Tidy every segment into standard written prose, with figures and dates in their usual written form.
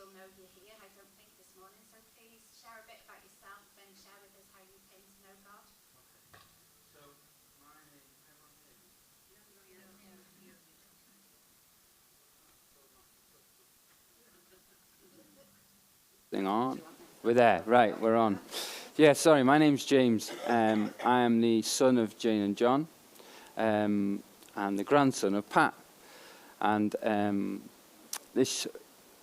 will know you here, I don't think, this morning. So please share a bit about yourself and share with us how you came to know God. Okay. So my name, everyone hear me? Thing on. We're there, right, we're on. Yeah, sorry, my name's James. I am the son of Jane and John, and the grandson of Pat. And this,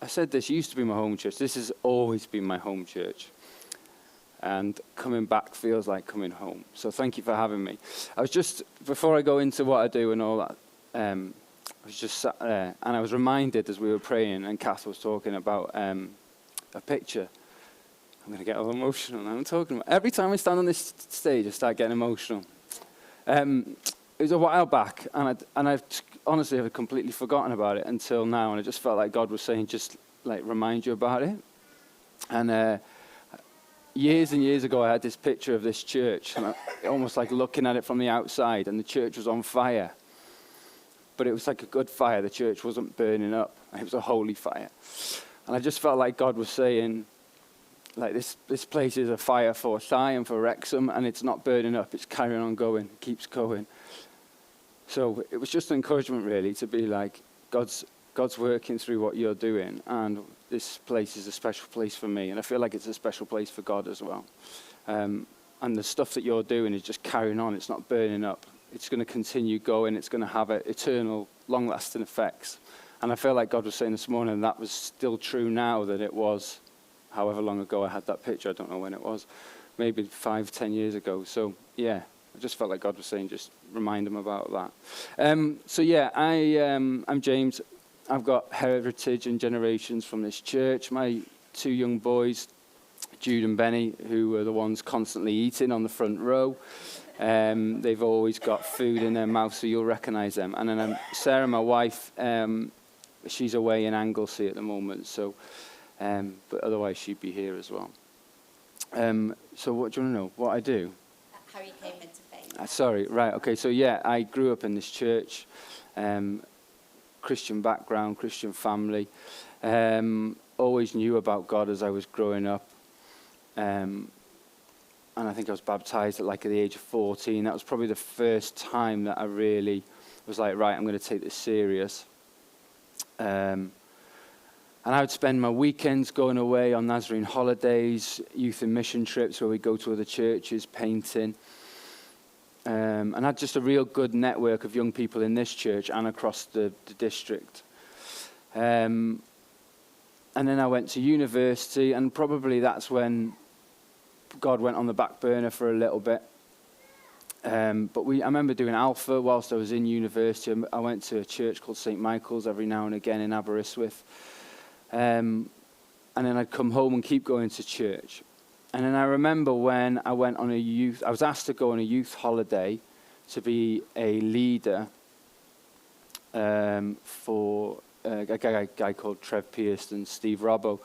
I said this used to be my home church. This has always been my home church. And coming back feels like coming home. So thank you for having me. I was just, before I go into what I do and all that, I was just sat there, and I was reminded as we were praying, and Kath was talking about a picture. I'm going to get all emotional now. I'm talking about, every time I stand on this stage, I start getting emotional. It was a while back, and I've honestly have completely forgotten about it until now, and I just felt like God was saying, just like remind you about it. And years and years ago, I had this picture of this church, and almost like looking at it from the outside, and the church was on fire. But it was like a good fire. The church wasn't burning up. It was a holy fire. And I just felt like God was saying, like, this place is a fire for Zion, for Wrexham, and it's not burning up. It's carrying on going, keeps going. So it was just an encouragement, really, to be like, God's working through what you're doing, and this place is a special place for me, and I feel like it's a special place for God as well. And the stuff that you're doing is just carrying on. It's not burning up. It's going to continue going. It's going to have eternal, long-lasting effects. And I feel like God was saying this morning that was still true now that it was however long ago I had that picture. I don't know when it was. Maybe 5-10 years ago. So, yeah, I just felt like God was saying just remind him about that. So, yeah, I'm James. I've got heritage and generations from this church. My two young boys, Jude and Benny, who were the ones constantly eating on the front row. They've always got food in their mouth, so you'll recognise them. And then Sarah, my wife, she's away in Anglesey at the moment, so but otherwise she'd be here as well. So what do you want to know? What I do? How you came into faith. Sorry, right, okay. So yeah, I grew up in this church, Christian background, Christian family. Always knew about God as I was growing up. And I think I was baptized at the age of 14. That was probably the first time that I really was like, right, I'm going to take this serious. And I would spend my weekends going away on Nazarene holidays, youth and mission trips where we go to other churches, painting. And I had just a real good network of young people in this church and across the district. And then I went to university, and probably that's when God went on the back burner for a little bit. But I remember doing Alpha whilst I was in university. I went to a church called St. Michael's every now and again in Aberystwyth. And then I'd come home and keep going to church. And then I remember when I went on I was asked to go on a youth holiday to be a leader for a guy called Trev Pierce and Steve Robbo.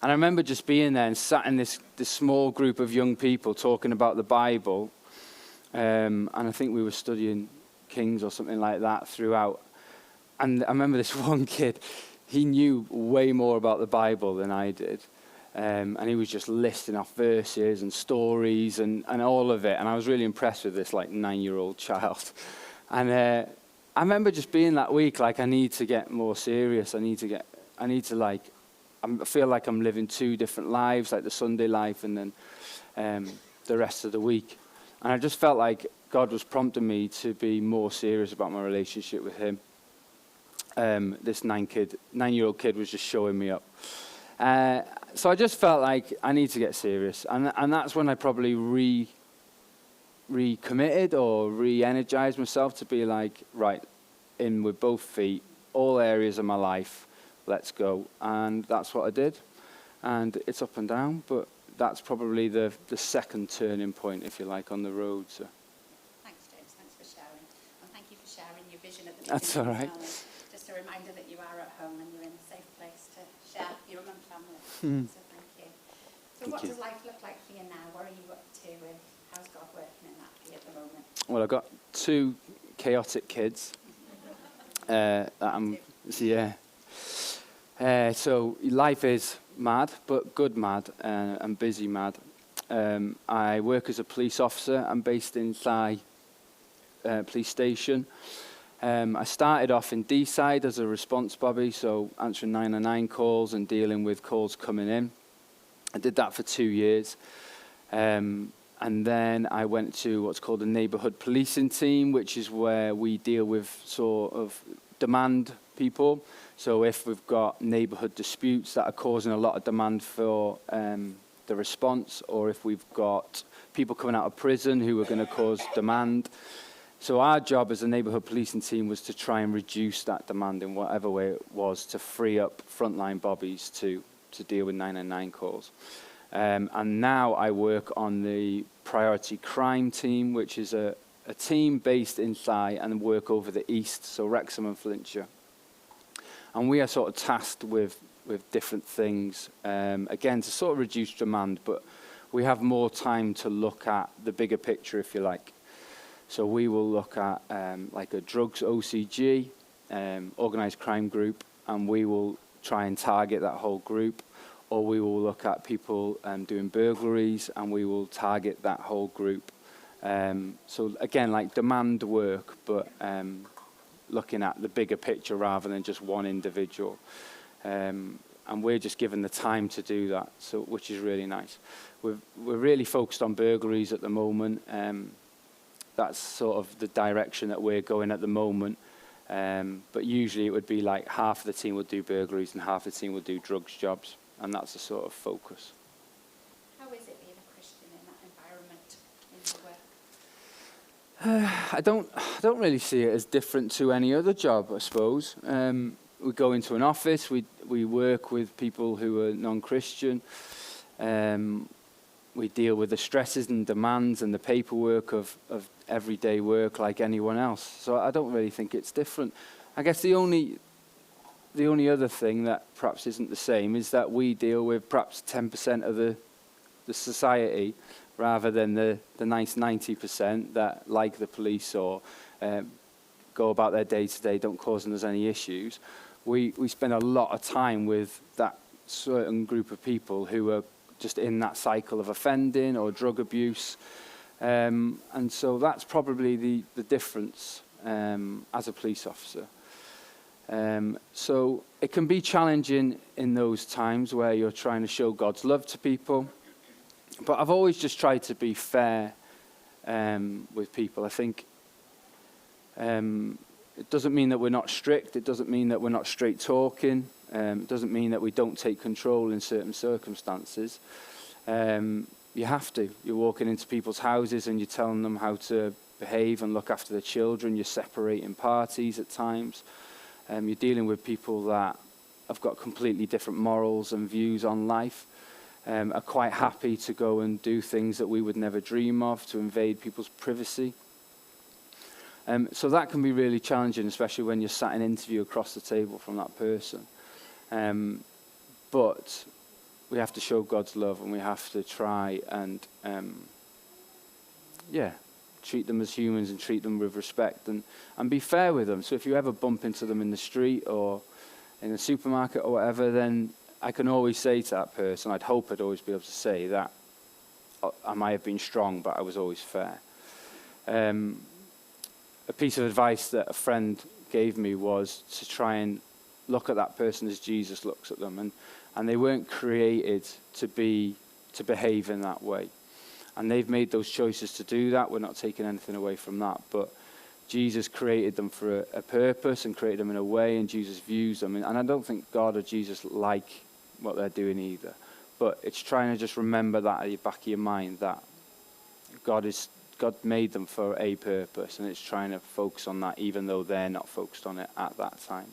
And I remember just being there and sat in this small group of young people talking about the Bible. And I think we were studying Kings or something like that throughout. And I remember this one kid, he knew way more about the Bible than I did. And he was just listing off verses and stories and all of it. And I was really impressed with this 9-year-old child. And I remember just being that week I need to get more serious. I feel like I'm living two different lives, like the Sunday life and then the rest of the week. And I just felt like God was prompting me to be more serious about my relationship with him. This 9-year-old kid was just showing me up. So I just felt like I need to get serious. And that's when I probably recommitted or re-energized myself to be like, right, in with both feet, all areas of my life, let's go. And that's what I did. And it's up and down, but that's probably the second turning point, if you like, on the road. So. Thanks, James. Thanks for sharing. And thank you for sharing your vision at the beginning. That's all right. Just a reminder that you are at home and you're in a safe place to share your own family. So thank you. So what does life look like for you now? What are you up to? And how's God working in that for you at the moment? Well, I've got 2 chaotic kids. So life is mad, but good mad, and busy mad. I work as a police officer. I'm based in Thai police station. I started off in D-side as a response bobby, so answering 999 calls and dealing with calls coming in. I did that for 2 years. And then I went to what's called a neighbourhood policing team, which is where we deal with sort of demand people. So if we've got neighbourhood disputes that are causing a lot of demand for the response, or if we've got people coming out of prison who are going to cause demand. So our job as a neighbourhood policing team was to try and reduce that demand in whatever way it was to free up frontline bobbies to deal with 999 calls. And now I work on the priority crime team, which is a team based in Thai and work over the east, so Wrexham and Flintshire. And we are sort of tasked with different things, again, to sort of reduce demand, but we have more time to look at the bigger picture, if you like. So we will look at like a drugs OCG, organised crime group, and we will try and target that whole group. Or we will look at people doing burglaries, and we will target that whole group. So again, like demand work, but looking at the bigger picture rather than just one individual. And we're just given the time to do that, so which is really nice. We're really focused on burglaries at the moment. That's sort of the direction that we're going at the moment. But usually it would be like half of the team would do burglaries and half the team would do drugs jobs. And that's the sort of focus. How is it being a Christian in that environment, in your work? I don't really see it as different to any other job, I suppose. We go into an office, we work with people who are non-Christian. We deal with the stresses and demands and the paperwork of everyday work like anyone else. So I don't really think it's different. I guess the only other thing that perhaps isn't the same is that we deal with perhaps 10% of the society rather than the nice 90% that like the police or go about their day-to-day, don't cause us any issues. We spend a lot of time with that certain group of people who are just in that cycle of offending or drug abuse. And so that's probably the difference as a police officer. So it can be challenging in those times where you're trying to show God's love to people. But I've always just tried to be fair with people. I think it doesn't mean that we're not strict. It doesn't mean that we're not straight talking. It doesn't mean that we don't take control in certain circumstances. You have to. You're walking into people's houses and you're telling them how to behave and look after their children. You're separating parties at times. You're dealing with people that have got completely different morals and views on life, are quite happy to go and do things that we would never dream of, to invade people's privacy. So that can be really challenging, especially when you're sat in an interview across the table from that person. But we have to show God's love, and we have to try and, treat them as humans and treat them with respect and be fair with them. So if you ever bump into them in the street or in a supermarket or whatever, then I can always say to that person, I'd hope I'd always be able to say that I might have been strong, but I was always fair. A piece of advice that a friend gave me was to try and look at that person as Jesus looks at them. And they weren't created to behave in that way. And they've made those choices to do that. We're not taking anything away from that. But Jesus created them for a purpose and created them in a way, and Jesus views them. And I don't think God or Jesus like what they're doing either. But it's trying to just remember that at the back of your mind, that God made them for a purpose, and it's trying to focus on that even though they're not focused on it at that time.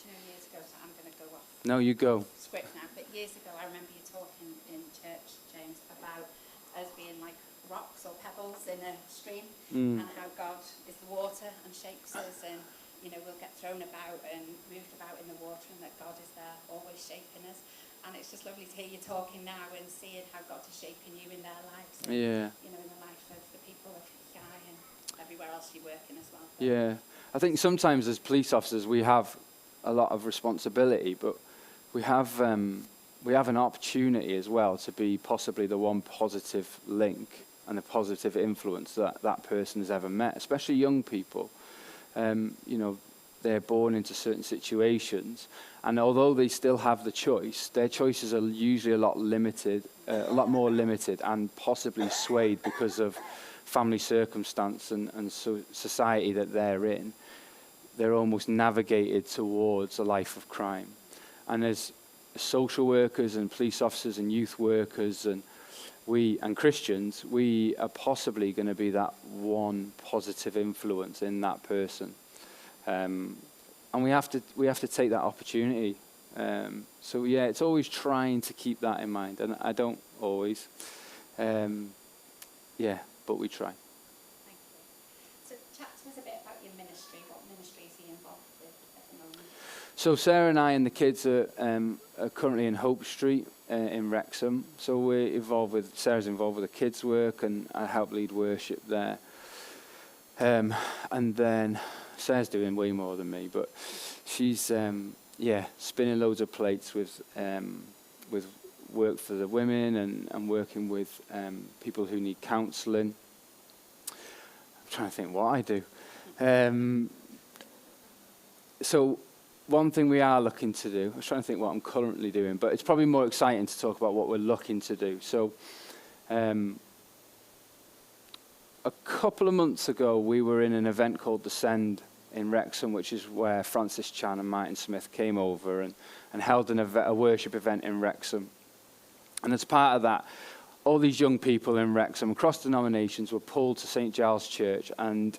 Years ago, so I'm going to go off. No, you go. Script now, but years ago I remember you talking in church, James, about us being like rocks or pebbles in a stream, and how God is the water and shapes us, and we'll get thrown about and moved about in the water, and that God is there always shaping us. And it's just lovely to hear you talking now and seeing how God is shaping you in their lives, and, in the life of the people of Guy and everywhere else you're working as well. Yeah, I think sometimes as police officers we have a lot of responsibility, but we have an opportunity as well to be possibly the one positive link and a positive influence that person has ever met, especially young people. They're born into certain situations, and although they still have the choice, their choices are usually a lot more limited, and possibly swayed because of family circumstance and society that they're in. They're almost navigated towards a life of crime. And as social workers and police officers and youth workers and Christians, we are possibly going to be that one positive influence in that person. And we have to take that opportunity. So yeah, it's always trying to keep that in mind. And I don't always. But we try. Thank you. So chat to us a bit about your ministry. What ministries are you involved with at the moment? So Sarah and I and the kids are currently in Hope Street in Wrexham. So Sarah's involved with the kids' work, and I help lead worship there. And then Sarah's doing way more than me, but she's spinning loads of plates with work for the women and working with people who need counselling. I'm trying to think what I do. So one thing we are looking to do, I was trying to think what I'm currently doing, but it's probably more exciting to talk about what we're looking to do. So a couple of months ago, we were in an event called Descend in Wrexham, which is where Francis Chan and Martin Smith came over and held a worship event in Wrexham. And as part of that, all these young people in Wrexham, across denominations, were pulled to St. Giles Church, and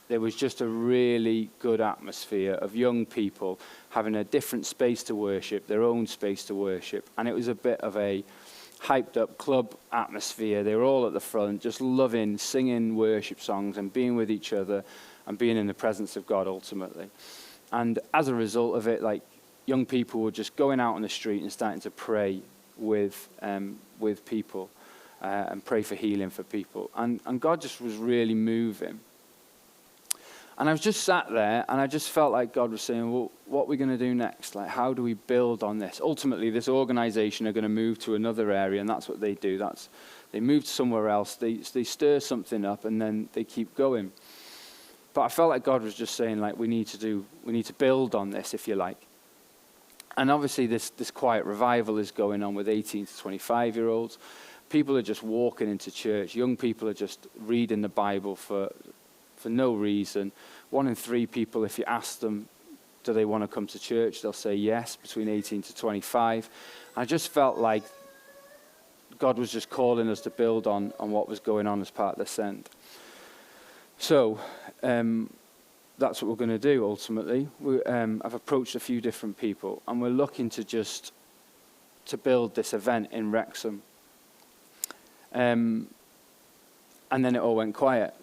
there was just a really good atmosphere of young people having a different space to worship, their own space to worship. And it was a bit of a hyped-up club atmosphere. They were all at the front, just loving singing worship songs and being with each other and being in the presence of God, ultimately. And as a result of it, young people were just going out on the street and starting to pray with people and pray for healing for people. And God just was really moving. And I was just sat there, and I just felt like God was saying, well, what are we going to do next? How do we build on this? Ultimately, this organization are going to move to another area, and that's what they do. They move to somewhere else, they stir something up, and then they keep going. But I felt like God was just saying, we need to build on this, if you like. And obviously, this quiet revival is going on with 18 to 25-year-olds. People are just walking into church. Young people are just reading the Bible for no reason. 1 in 3 people, if you ask them, do they want to come to church, they'll say yes, between 18 to 25. I just felt like God was just calling us to build on what was going on as part of the Send. So that's what we're going to do, ultimately. I've approached a few different people, and we're looking to build this event in Wrexham. And then it all went quiet.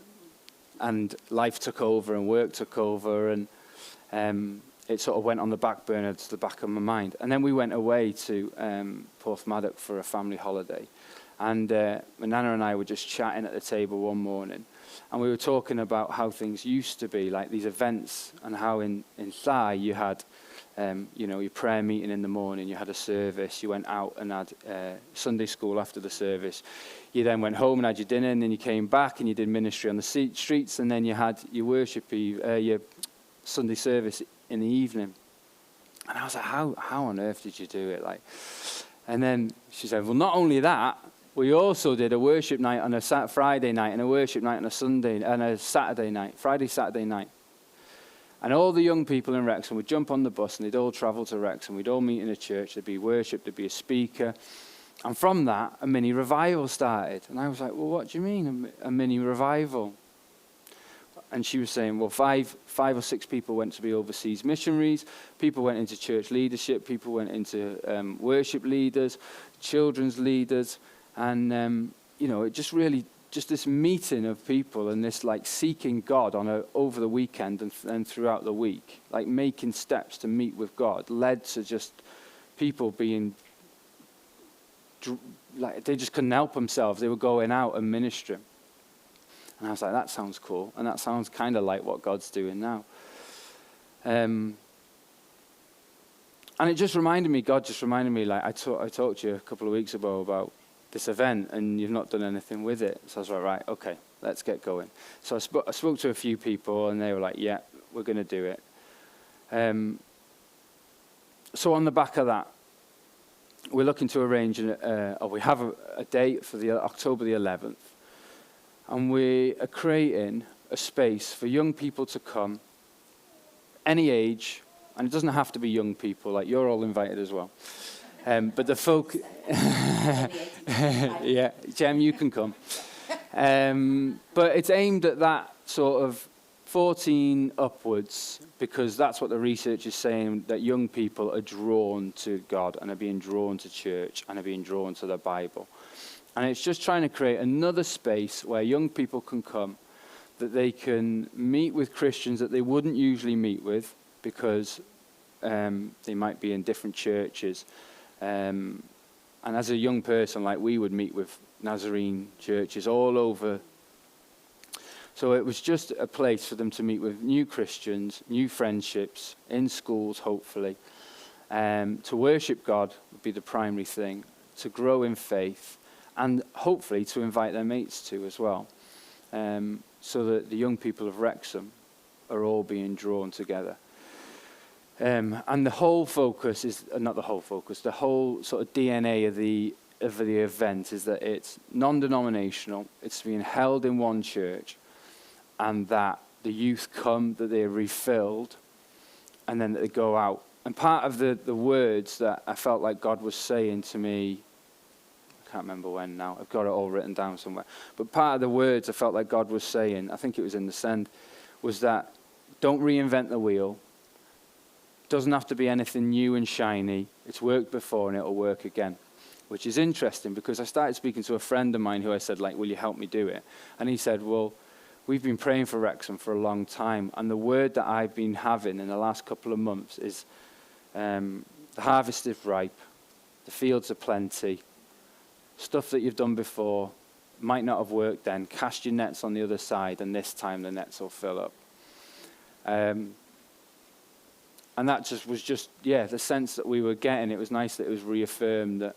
And life took over and work took over, and it sort of went on the back burner to the back of my mind. And then we went away to Porthmadog for a family holiday. And my nana and I were just chatting at the table one morning, and we were talking about how things used to be, like these events, and how in Thai you had your prayer meeting in the morning, you had a service, you went out and had Sunday school after the service. You then went home and had your dinner, and then you came back and you did ministry on the streets, and then you had your your Sunday service in the evening. And I was like, how on earth did you do it? And then she said, well, not only that, we also did a worship night on a Friday night and a worship night on a Sunday and a Saturday night, Saturday night. And all the young people in Wrexham would jump on the bus, and they'd all travel to Wrexham. We'd all meet in a church. There'd be worship. There'd be a speaker. And from that, a mini revival started. And I was like, well, what do you mean, a mini revival? And she was saying, well, five or six people went to be overseas missionaries. People went into church leadership. People went into worship leaders, children's leaders. And, it just really, just this meeting of people and this seeking God over the weekend and throughout the week, making steps to meet with God, led to just people being, they just couldn't help themselves. They were going out and ministering. And I was like, that sounds cool. And that sounds kind of like what God's doing now. And it just reminded me, God just reminded me, like, I talked to you a couple of weeks ago about this event, and you've not done anything with it. So I was like, right, okay, let's get going. So I spoke to a few people, and they were like, yeah, we're going to do it. So on the back of that, we're looking to arrange, we have a date for the October the 11th, and we are creating a space for young people to come, any age, and it doesn't have to be young people, like you're all invited as well. But the folk, yeah, Jem, you can come. But it's aimed at that sort of 14 upwards, because that's what the research is saying, that young people are drawn to God and are being drawn to church and are being drawn to the Bible. And it's just trying to create another space where young people can come, that they can meet with Christians that they wouldn't usually meet with, because they might be in different churches. And as a young person, like, we would meet with Nazarene churches all over. So it was just a place for them to meet with new Christians, new friendships, in schools, hopefully. To worship God would be the primary thing, to grow in faith, and hopefully to invite their mates to as well. So that the young people of Wrexham are all being drawn together. And the whole focus is, not the whole focus, the whole sort of DNA of the event is that it's non-denominational, it's being held in one church, and that the youth come, that they're refilled, and then that they go out. And part of the words that I felt like God was saying to me, I can't remember when now, I've got it all written down somewhere, but part of the words I felt like God was saying, I think it was in the send, was that don't reinvent the wheel. Doesn't have to be anything new and shiny. It's worked before and it'll work again, which is interesting, because I started speaking to a friend of mine who I said, like, will you help me do it? And he said, well, we've been praying for Wrexham for a long time, and the word that I've been having in the last couple of months is the harvest is ripe, the fields are plenty, stuff that you've done before might not have worked then. Cast your nets on the other side, and this time the nets will fill up. And that was the sense that we were getting. It was nice that it was reaffirmed that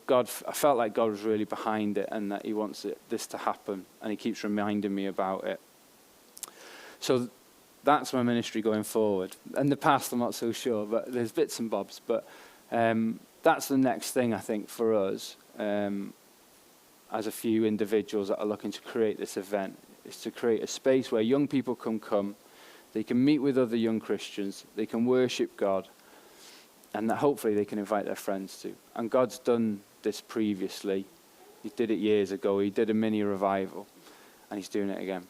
God, I felt like God was really behind it, and that he wants this to happen, and he keeps reminding me about it. So that's my ministry going forward. In the past, I'm not so sure, but there's bits and bobs. But that's the next thing, I think, for us, as a few individuals that are looking to create this event, is to create a space where young people can come, they can meet with other young Christians, they can worship God, and that hopefully they can invite their friends to. And God's done this previously. He did it years ago. He did a mini revival, and he's doing it again.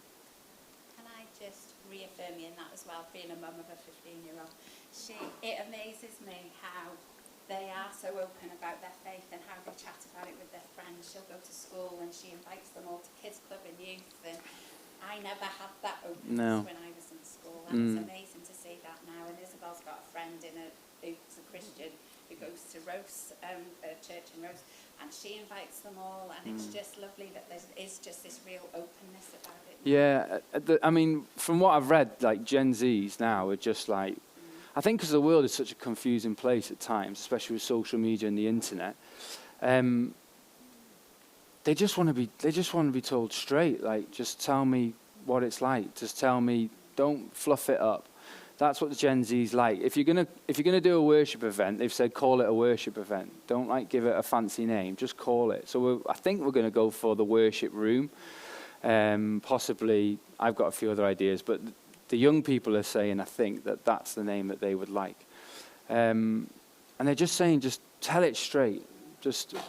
Can I just reaffirm you in that as well, being a mum of a 15-year-old? It amazes me how they are so open about their faith and how they chat about it with their friends. She'll go to school and she invites them all to kids club and youth, and I never had that openness when I was in school. And it's amazing to see that now. And Isabel's got a friend who's a Christian who goes to Rose, a church in Rose, and she invites them all, and it's just lovely that there is just this real openness about it. Yeah, I mean, from what I've read, like, Gen Zs now are just like, I think because the world is such a confusing place at times, especially with social media and the internet, they just want to be told straight, like, just tell me what it's like, just tell me, don't fluff it up. That's what the Gen Z's like. If you're gonna do a worship event, they've said call it a worship event. Don't, like, give it a fancy name. Just call it. So I think we're going to go for the worship room. Possibly, I've got a few other ideas, but the young people are saying, I think, that that's the name that they would like. And they're just saying, just tell it straight.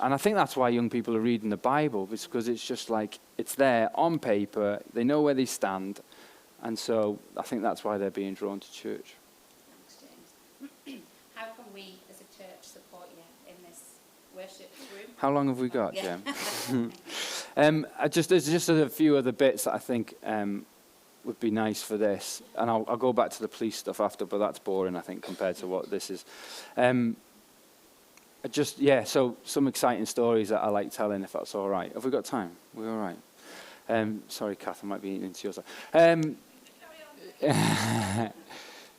And I think that's why young people are reading the Bible, because it's just like, it's there on paper. They know where they stand. And so I think that's why they're being drawn to church. Thanks, James. How can we, as a church, support you in this worship room? How long have we got, Jem? There's just a few other bits that I think would be nice for this. And I'll go back to the police stuff after, but that's boring, I think, compared to what this is. So some exciting stories that I like telling, if that's all right. Have we got time? We're all right. Sorry, Kath, I might be eating into yours.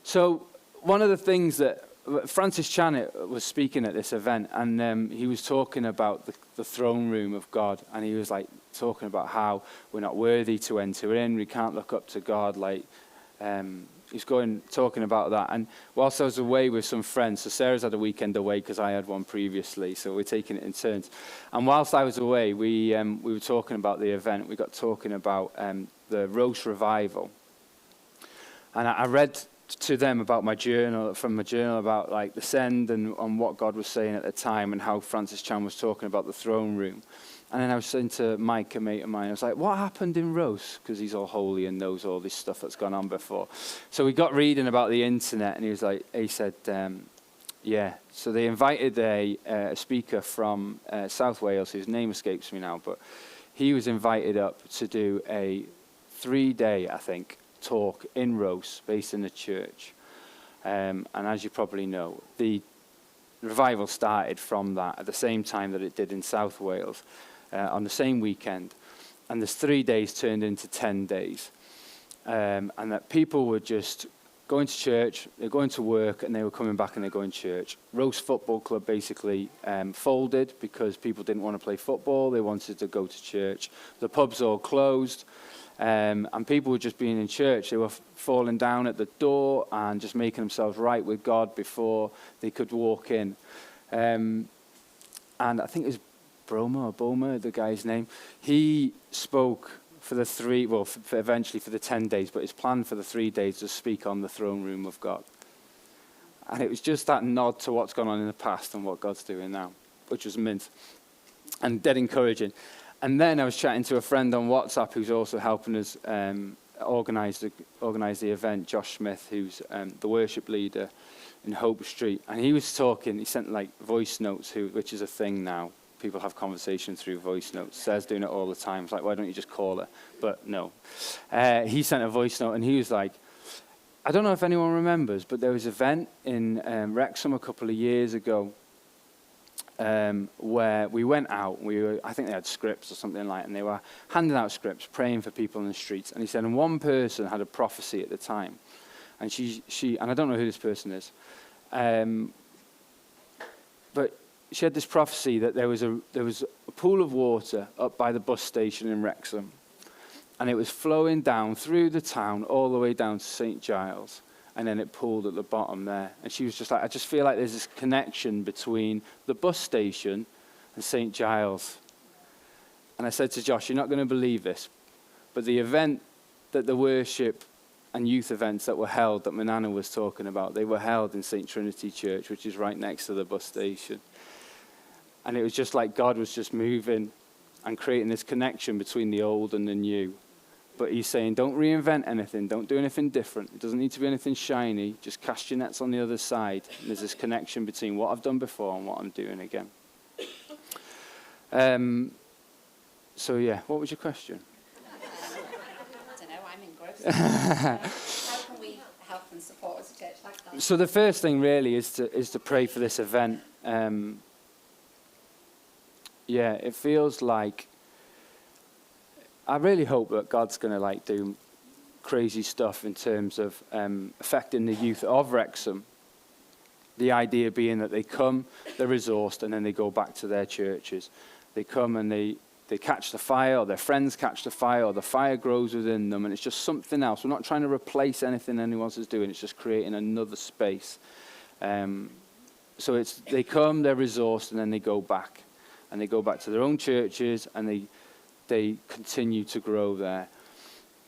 So one of the things that Francis Chan was speaking at this event, and he was talking about the throne room of God, and he was like talking about how we're not worthy to enter in, we can't look up to God, like he's talking about that. And whilst I was away with some friends, so Sarah's had a weekend away because I had one previously, so we're taking it in turns. And whilst I was away, we were talking about the event. We got talking about the Roast Revival, and I read to them about my journal about like the send and what God was saying at the time, and how Francis Chan was talking about the throne room. And then I was saying to Mike, a mate of mine, I was like, what happened in Rose? Because he's all holy and knows all this stuff that's gone on before. So we got reading about the internet, and he said, yeah. So they invited a speaker from South Wales, whose name escapes me now, but he was invited up to do a 3-day, I think, talk in Rose, based in the church. And as you probably know, the revival started from that at the same time that it did in South Wales. On the same weekend, and this 3 days turned into 10 days, and that people were just going to church, they're going to work, and they were coming back and they're going to church. Roast Football Club basically folded because people didn't want to play football, they wanted to go to church. The pubs all closed, and people were just being in church. They were falling down at the door and just making themselves right with God before they could walk in. And I think it was Boma, the guy's name, he spoke for eventually for the 10 days, but his plan for the 3 days to speak on the throne room of God. And it was just that nod to what's gone on in the past and what God's doing now, which was mint and dead encouraging. And then I was chatting to a friend on WhatsApp who's also helping us organise the event, Josh Smith, who's the worship leader in Hope Street. And he was talking, he sent like voice notes, which is a thing now. People have conversations through voice notes. Sarah's doing it all the time. It's like, why don't you just call her? But no. He sent a voice note, and he was like, I don't know if anyone remembers, but there was an event in Wrexham a couple of years ago where we went out. I think they had scripts or something like that, and they were handing out scripts, praying for people in the streets. And he said, and one person had a prophecy at the time. And she and I don't know who this person is, but she had this prophecy that there was a pool of water up by the bus station in Wrexham, and it was flowing down through the town all the way down to St. Giles, and then it pooled at the bottom there. And she was just like, I just feel like there's this connection between the bus station and St. Giles. And I said to Josh, you're not going to believe this, but the event that the worship and youth events that were held, that Manana was talking about, they were held in St. Trinity Church, which is right next to the bus station. And it was just like God was just moving and creating this connection between the old and the new. But he's saying, don't reinvent anything. Don't do anything different. It doesn't need to be anything shiny. Just cast your nets on the other side. And there's this connection between what I've done before and what I'm doing again. So, yeah, what was your question? I don't know, I'm engrossed. How can we help and support as a church like that? So the first thing really is to pray for this event. Yeah, it feels like, I really hope that God's going to like do crazy stuff in terms of affecting the youth of Wrexham. The idea being that they come, they're resourced, and then they go back to their churches. They come and they catch the fire, or their friends catch the fire, or the fire grows within them, and it's just something else. We're not trying to replace anything anyone else is doing. It's just creating another space. So they come, they're resourced, and then they go back. And they go back to their own churches, and they continue to grow there.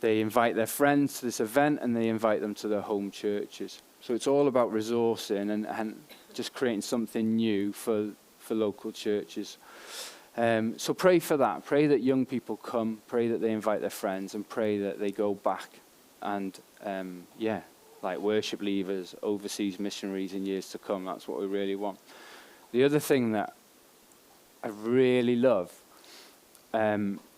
They invite their friends to this event, and they invite them to their home churches. So it's all about resourcing and just creating something new for local churches. So pray for that. Pray that young people come. Pray that they invite their friends, and pray that they go back and, like worship leaders, overseas missionaries in years to come. That's what we really want. The other thing that I really love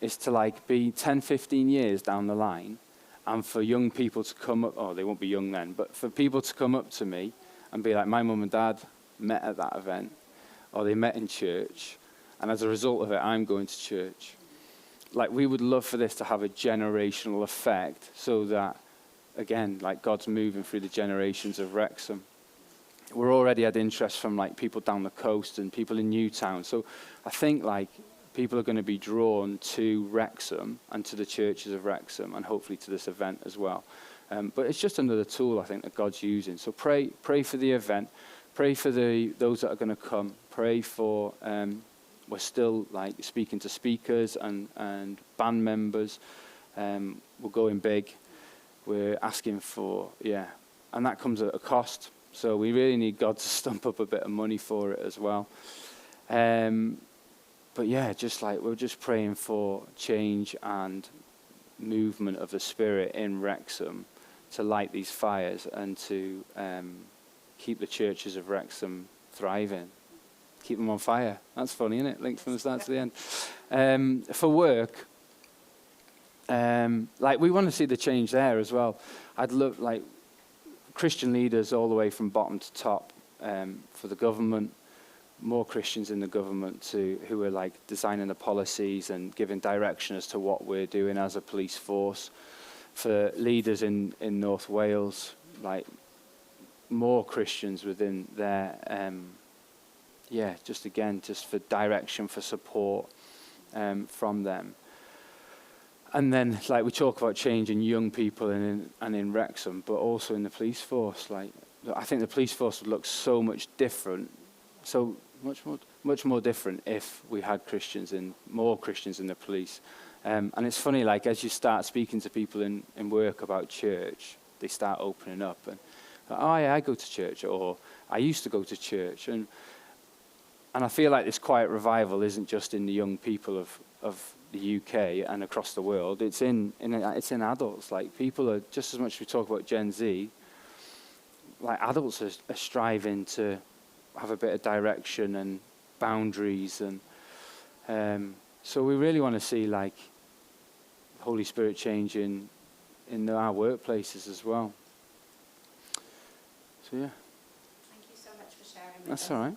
is to like be 10, 15 years down the line, and for young people to come up, they won't be young then, but for people to come up to me and be like, my mum and dad met at that event, or they met in church, and as a result of it, I'm going to church. Like, we would love for this to have a generational effect, so that, again, like God's moving through the generations of Wrexham. We're already had interest from like people down the coast and people in Newtown. So I think like people are going to be drawn to Wrexham and to the churches of Wrexham, and hopefully to this event as well. But it's just another tool, I think, that God's using. So pray for the event, pray for those that are going to come, pray for. We're still like speaking to speakers and band members. We're going big. We're asking for, and that comes at a cost. So we really need God to stump up a bit of money for it as well. But yeah, just like we're just praying for change and movement of the Spirit in Wrexham to light these fires and to keep the churches of Wrexham thriving. Keep them on fire. That's funny, isn't it? Linked from the start to the end. For work, like we want to see the change there as well. I'd love like Christian leaders all the way from bottom to top, for the government, more Christians in the government who are like designing the policies and giving direction as to what we're doing as a police force. For leaders in North Wales, like more Christians within their just for direction, for support from them. And then, like, we talk about change in young people and in Wrexham, but also in the police force. Like, I think the police force would look so much different, so much more different if we had more Christians in the police. And it's funny, like, as you start speaking to people in work about church, they start opening up. And, oh, yeah, I go to church, or I used to go to church. And I feel like this quiet revival isn't just in the young people of the UK and across the world. It's in adults. Like, people are, just as much as we talk about Gen Z, like, adults are striving to have a bit of direction and boundaries. And so we really want to see, like, Holy Spirit change in our workplaces as well. So, yeah. Thank you so much for sharing with us. That's all right.